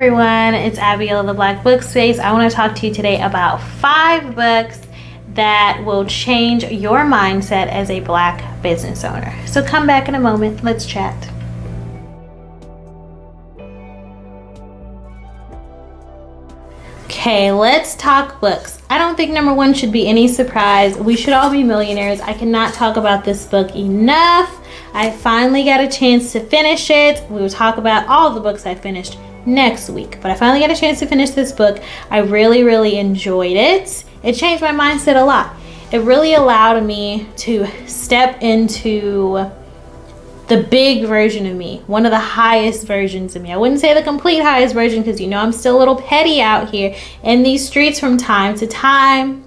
Everyone, it's Abigail of the Black Book Space. I want to talk to you today about 5 books that will change your mindset as a Black business owner. So come back in a moment. Let's chat. Okay, let's talk books. I don't think number 1 should be any surprise. We should all be millionaires. I cannot talk about this book enough. I finally got a chance to finish it. We will talk about all the books I finished next week, but I finally got a chance to finish this book. I really enjoyed it. It changed my mindset a lot. It really allowed me to step into the big version of me, one of the highest versions of me. I wouldn't say the complete highest version because you know I'm still a little petty out here in these streets from time to time,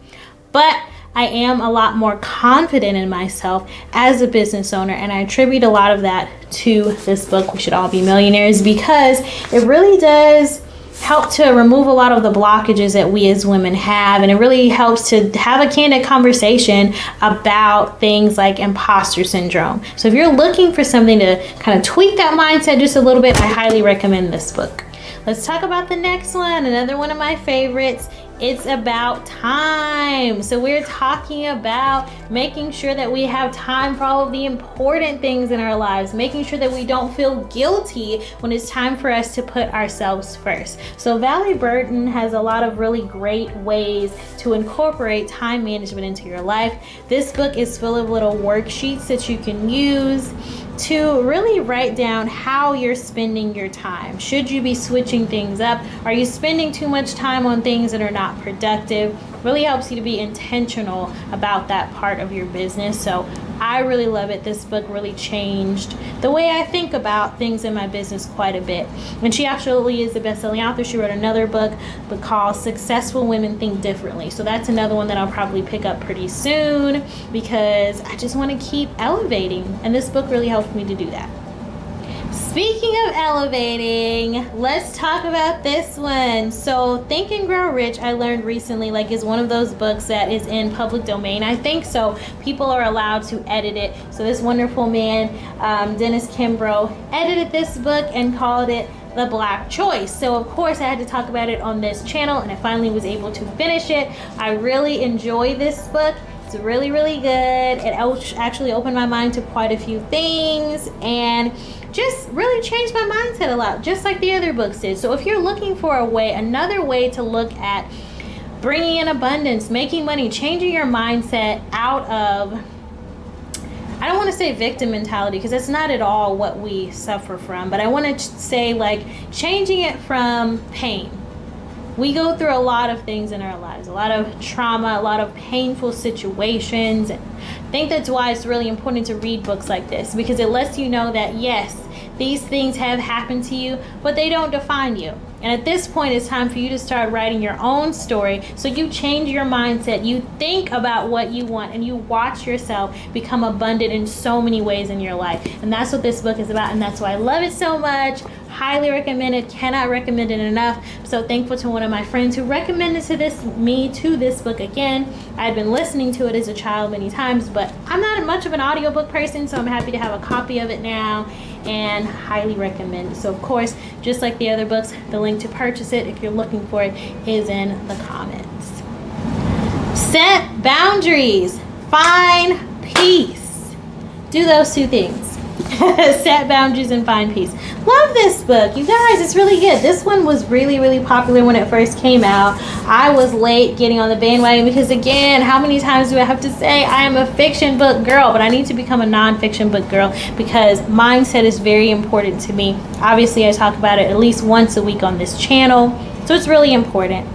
but I am a lot more confident in myself as a business owner, and I attribute a lot of that to this book, We Should All Be Millionaires, because it really does help to remove a lot of the blockages that we as women have, and it really helps to have a candid conversation about things like imposter syndrome. So if you're looking for something to kind of tweak that mindset just a little bit, I highly recommend this book. Let's talk about the next one, another one of my favorites. It's about time. So we're talking about making sure that we have time for all of the important things in our lives, making sure that we don't feel guilty when it's time for us to put ourselves first. So Valerie Burton has a lot of really great ways to incorporate time management into your life. This book is full of little worksheets that you can use to really write down how you're spending your time. Should you be switching things up? Are you spending too much time on things that are not productive? Really helps you to be intentional about that part of your business. So I really love it. This book really changed the way I think about things in my business quite a bit. And she actually is the best-selling author. She wrote another book called Successful Women Think Differently. So that's another one that I'll probably pick up pretty soon because I just want to keep elevating. And this book really helped me to do that. Speaking of elevating, let's talk about this one. So Think and Grow Rich, I learned recently, is one of those books that is in public domain. I think so. People are allowed to edit it. So this wonderful man, Dennis Kimbro, edited this book and called it The Black Choice. So of course I had to talk about it on this channel, and I finally was able to finish it. I really enjoy this book. It's really good. It actually opened my mind to quite a few things and just really changed my mindset a lot, just like the other books did. So if you're looking for another way to look at bringing in abundance, making money, changing your mindset out of, I don't want to say victim mentality because that's not at all what we suffer from, but I want to say changing it from pain. We go through a lot of things in our lives, a lot of trauma, a lot of painful situations. I think that's why it's really important to read books like this, because it lets you know that yes, these things have happened to you, but they don't define you. And at this point, it's time for you to start writing your own story. So you change your mindset, you think about what you want, and you watch yourself become abundant in so many ways in your life. And that's what this book is about, and that's why I love it so much. Highly recommend it. Cannot recommend it enough. I'm so thankful to one of my friends who recommended me to this book again. I had been listening to it as a child many times, but I'm not much of an audiobook person, so I'm happy to have a copy of it now and highly recommend it. So of course, just like the other books, the link to purchase it if you're looking for it is in the comments. Set boundaries. Find peace. Do those 2 things. Set boundaries and find peace. Love this book, you guys. It's really good. This one was really popular when it first came out. I was late getting on the bandwagon because, again, how many times do I have to say I am a fiction book girl? But I need to become a non-fiction book girl because mindset is very important to me. Obviously, I talk about it at least once a week on this channel, so it's really important.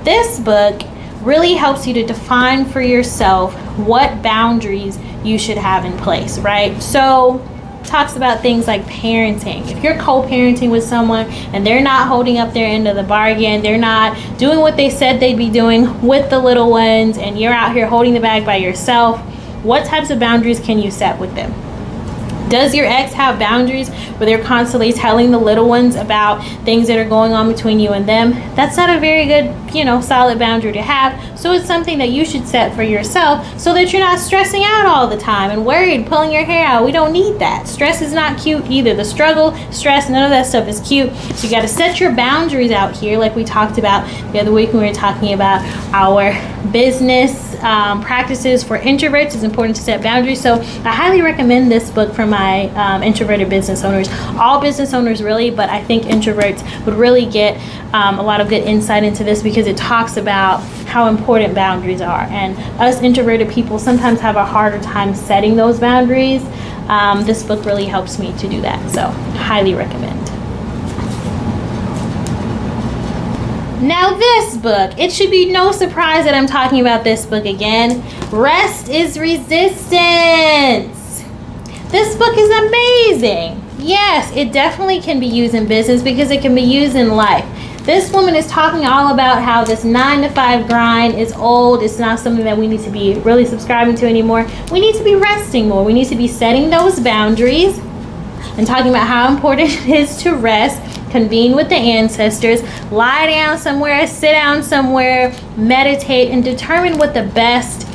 This book really helps you to define for yourself what boundaries you should have in place, right? So talks about things like parenting. If you're co-parenting with someone and they're not holding up their end of the bargain, they're not doing what they said they'd be doing with the little ones, and you're out here holding the bag by yourself, what types of boundaries can you set with them? Does your ex have boundaries where they're constantly telling the little ones about things that are going on between you and them? That's not a very good, solid boundary to have. So it's something that you should set for yourself so that you're not stressing out all the time and worried, pulling your hair out. We don't need that. Stress is not cute either. The struggle, stress, none of that stuff is cute. So you got to set your boundaries out here, like we talked about the other week when we were talking about our business practices for introverts. It's important to set boundaries. So I highly recommend this book for my introverted business owners. All business owners really, but I think introverts would really get a lot of good insight into this because it talks about how important boundaries are. And us introverted people sometimes have a harder time setting those boundaries. This book really helps me to do that. So highly recommend. Now this book, it should be no surprise that I'm talking about this book again. Rest is Resistance. This book is amazing. Yes, it definitely can be used in business because it can be used in life. This woman is talking all about how this 9-to-5 grind is old. It's not something that we need to be really subscribing to anymore. We need to be resting more. We need to be setting those boundaries and talking about how important it is to rest, convene with the ancestors, lie down somewhere, sit down somewhere, meditate, and determine what the best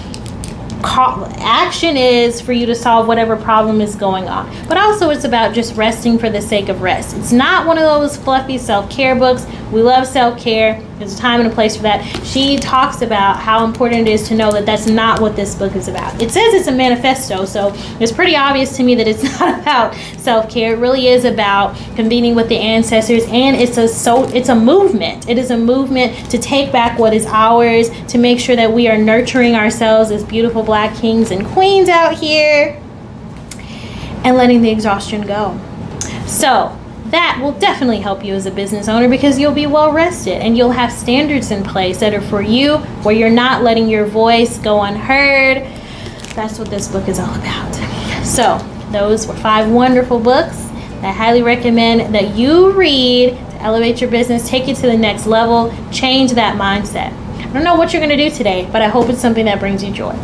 action is for you to solve whatever problem is going on. But also it's about just resting for the sake of rest. It's not one of those fluffy self-care books. We love self-care. There's a time and a place for that. She talks about how important it is to know that that's not what this book is about. It says it's a manifesto, so it's pretty obvious to me that it's not about self-care. It really is about convening with the ancestors, and it's a movement. It is a movement to take back what is ours, to make sure that we are nurturing ourselves as beautiful Black kings and queens out here, and letting the exhaustion go. So that will definitely help you as a business owner because you'll be well rested and you'll have standards in place that are for you, where you're not letting your voice go unheard. That's what this book is all about. So those were 5 wonderful books that I highly recommend that you read to elevate your business, take it to the next level, change that mindset. I don't know what you're going to do today, but I hope it's something that brings you joy.